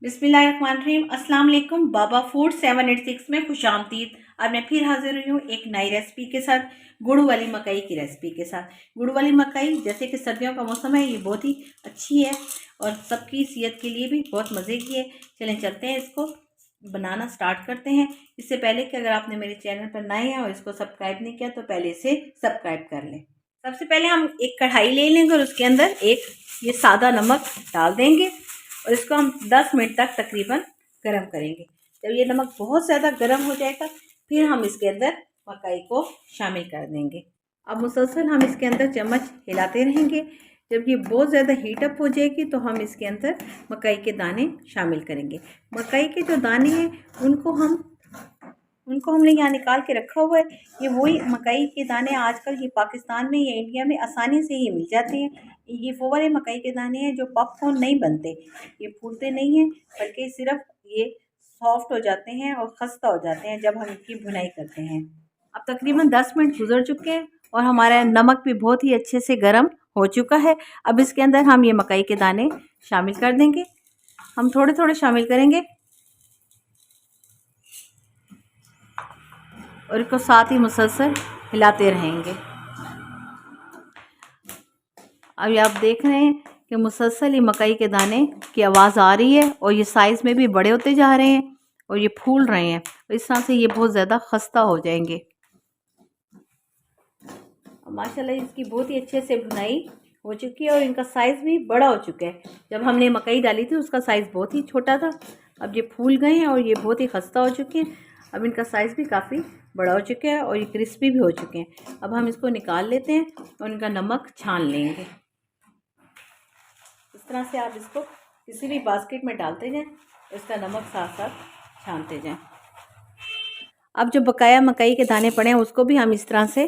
बिस्मिल्लाहिर्रहमानिर्रहीम। अस्सलाम वालेकुम। बाबा फूड 786 में खुशामदीद। आज मैं फिर हाजिर हुई हूँ एक नई रेसिपी के साथ, गुड़ वाली मकई की रेसिपी के साथ। गुड़ वाली मकई जैसे कि सर्दियों का मौसम है, ये बहुत ही अच्छी है और सबकी सेहत के लिए भी बहुत मज़े की है। चलें चलते हैं, इसको बनाना स्टार्ट करते हैं। इससे पहले कि अगर आपने मेरे चैनल पर नए हैं और इसको सब्सक्राइब नहीं किया तो पहले इसे सब्सक्राइब कर लें। सबसे पहले हम एक कढ़ाई ले लेंगे और उसके अंदर एक ये सादा नमक डाल देंगे और इसको हम 10 मिनट तक तकरीबन गर्म करेंगे। जब ये नमक बहुत ज़्यादा गर्म हो जाएगा फिर हम इसके अंदर मकई को शामिल कर देंगे। अब मुसलसल हम इसके अंदर चम्मच हिलाते रहेंगे। जब ये बहुत ज़्यादा हीटअप हो जाएगी तो हम इसके अंदर मकई के दाने शामिल करेंगे। मकई के जो दाने हैं उनको हमने यहाँ निकाल के रखा हुआ है। ये वही मकई के दाने आजकल ये पाकिस्तान में या इंडिया में आसानी से ही मिल जाते हैं। ये वो वाले मकई के दाने हैं जो पॉपकॉर्न नहीं बनते, ये फूलते नहीं हैं बल्कि सिर्फ ये सॉफ्ट हो जाते हैं और खस्ता हो जाते हैं जब हम इनकी भुनाई करते हैं। अब तकरीबन 10 मिनट गुजर चुके हैं और हमारा नमक भी बहुत ही अच्छे से गर्म हो चुका है। अब इसके अंदर हम ये मकई के दाने शामिल कर देंगे। हम थोड़े थोड़े शामिल करेंगे और इसको साथ ही मुसलसल हिलाते रहेंगे। अभी आप देख रहे हैं कि मुसलसल ये मकई के दाने की आवाज़ आ रही है और ये साइज़ में भी बड़े होते जा रहे हैं और ये फूल रहे हैं। और इस तरह से ये बहुत ज़्यादा खस्ता हो जाएंगे। माशाल्लाह इसकी बहुत ही अच्छे से भुनाई हो चुकी है और इनका साइज़ भी बड़ा हो चुका है। जब हमने मकई डाली थी उसका साइज़ बहुत ही छोटा था, अब ये फूल गए हैं और ये बहुत ही खस्ता हो चुके हैं। अब इनका साइज़ भी काफ़ी बड़ा हो चुका है और ये क्रिस्पी भी हो चुके हैं। अब हम इसको निकाल लेते हैं और इनका नमक छान लेंगे। इस तरह से आप इसको किसी भी बास्केट में डालते जाएं, इसका नमक साथ साथ छानते जाएं। अब जो बकाया मकई के दाने पड़े हैं उसको भी हम इस तरह से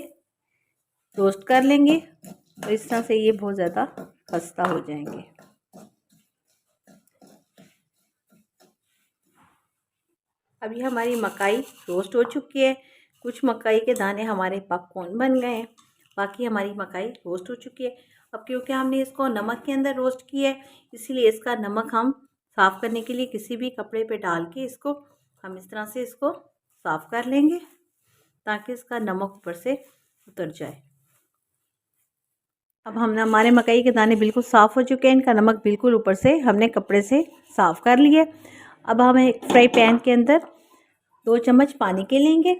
रोस्ट कर लेंगे और इस तरह से ये बहुत ज़्यादा खस्ता हो जाएंगे। अभी हमारी मकई रोस्ट हो चुकी है। कुछ मकई के दाने हमारे पॉपकॉर्न बन गए हैं, बाकी हमारी मकई रोस्ट हो चुकी है। अब क्योंकि हमने इसको नमक के अंदर रोस्ट किया है इसलिए इसका नमक हम साफ़ करने के लिए किसी भी कपड़े पे डाल के इसको हम इस तरह से इसको साफ़ कर लेंगे ताकि इसका नमक ऊपर से उतर जाए। अब हमने हमारे मकई के दाने बिल्कुल साफ़ हो चुके हैं, इनका नमक बिल्कुल ऊपर से हमने कपड़े से साफ़ कर लिया। अब हम एक फ्राई पैन के अंदर 2 चम्मच पानी के लेंगे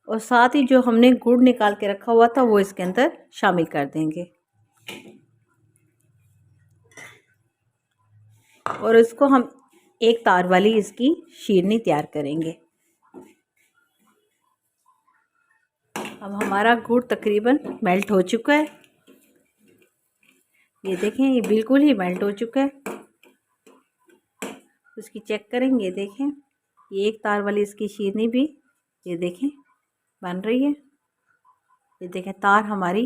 और साथ ही जो हमने गुड़ निकाल के रखा हुआ था वो इसके अंदर शामिल कर देंगे और इसको हम एक तार वाली इसकी शीरनी तैयार करेंगे। अब हमारा गुड़ तकरीबन मेल्ट हो चुका है, ये देखें ये बिल्कुल ही मेल्ट हो चुका है। इसकी चेक करेंगे, ये देखें ये एक तार वाली इसकी शीरनी भी ये देखें बन रही है। ये देखें तार हमारी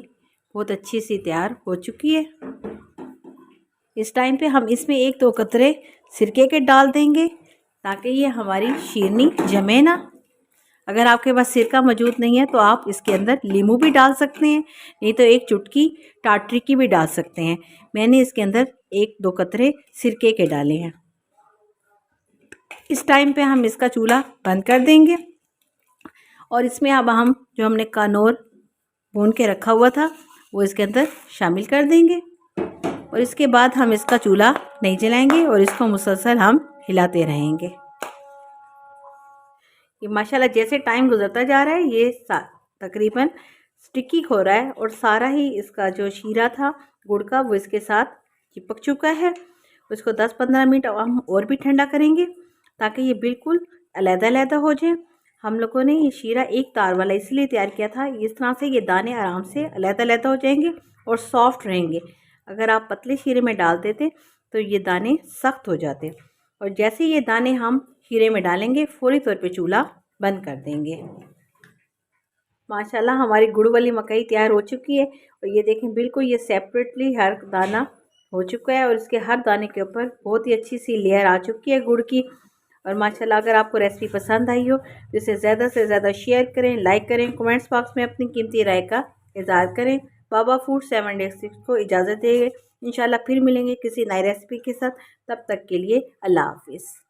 बहुत अच्छी सी तैयार हो चुकी है। इस टाइम पे हम इसमें 1-2 कतरे सिरके के डाल देंगे ताकि ये हमारी शीरनी जमे ना। अगर आपके पास सिरका मौजूद नहीं है तो आप इसके अंदर नींबू भी डाल सकते हैं, नहीं तो एक चुटकी टाटरी की भी डाल सकते हैं। मैंने इसके अंदर 1-2 कतरे सिरके के डाले हैं। इस टाइम पे हम इसका चूल्हा बंद कर देंगे और इसमें अब हम जो हमने कानोर भून के रखा हुआ था वो इसके अंदर शामिल कर देंगे और इसके बाद हम इसका चूल्हा नहीं जलाएंगे और इसको मुसलसल हम हिलाते रहेंगे। ये माशाल्लाह जैसे टाइम गुजरता जा रहा है ये तकरीबन स्टिकी हो रहा है और सारा ही इसका जो शीरा था गुड़ का वो इसके साथ चिपक चुका है। उसको 10-15 मिनट हम और भी ठंडा करेंगे ताकि ये बिल्कुल अलग-अलग हो जाए। हम लोगों ने ये शीरा एक तार वाला इसलिए तैयार किया था, इस तरह से ये दाने आराम से अलग-अलग हो जाएंगे और सॉफ्ट रहेंगे। अगर आप पतले शीरे में डाल देते तो ये दाने सख्त हो जाते और जैसे ये दाने हम शीरे में डालेंगे फौरी तौर पे चूल्हा बंद कर देंगे। माशाल्लाह हमारी गुड़ वाली मकई तैयार हो चुकी है और ये देखें बिल्कुल ये सेपरेटली हर दाना हो चुका है और इसके हर दाने के ऊपर बहुत ही अच्छी सी लेयर आ चुकी है गुड़ की। और माशाल्लाह अगर आपको रेसिपी पसंद आई हो तो इसे ज़्यादा से ज़्यादा शेयर करें, लाइक करें, कमेंट्स बॉक्स में अपनी कीमती राय का इज़हार करें। बाबा फूड 786 को इजाज़त दें। इंशाल्लाह फिर मिलेंगे किसी नई रेसिपी के साथ। तब तक के लिए अल्लाह हाफिज़।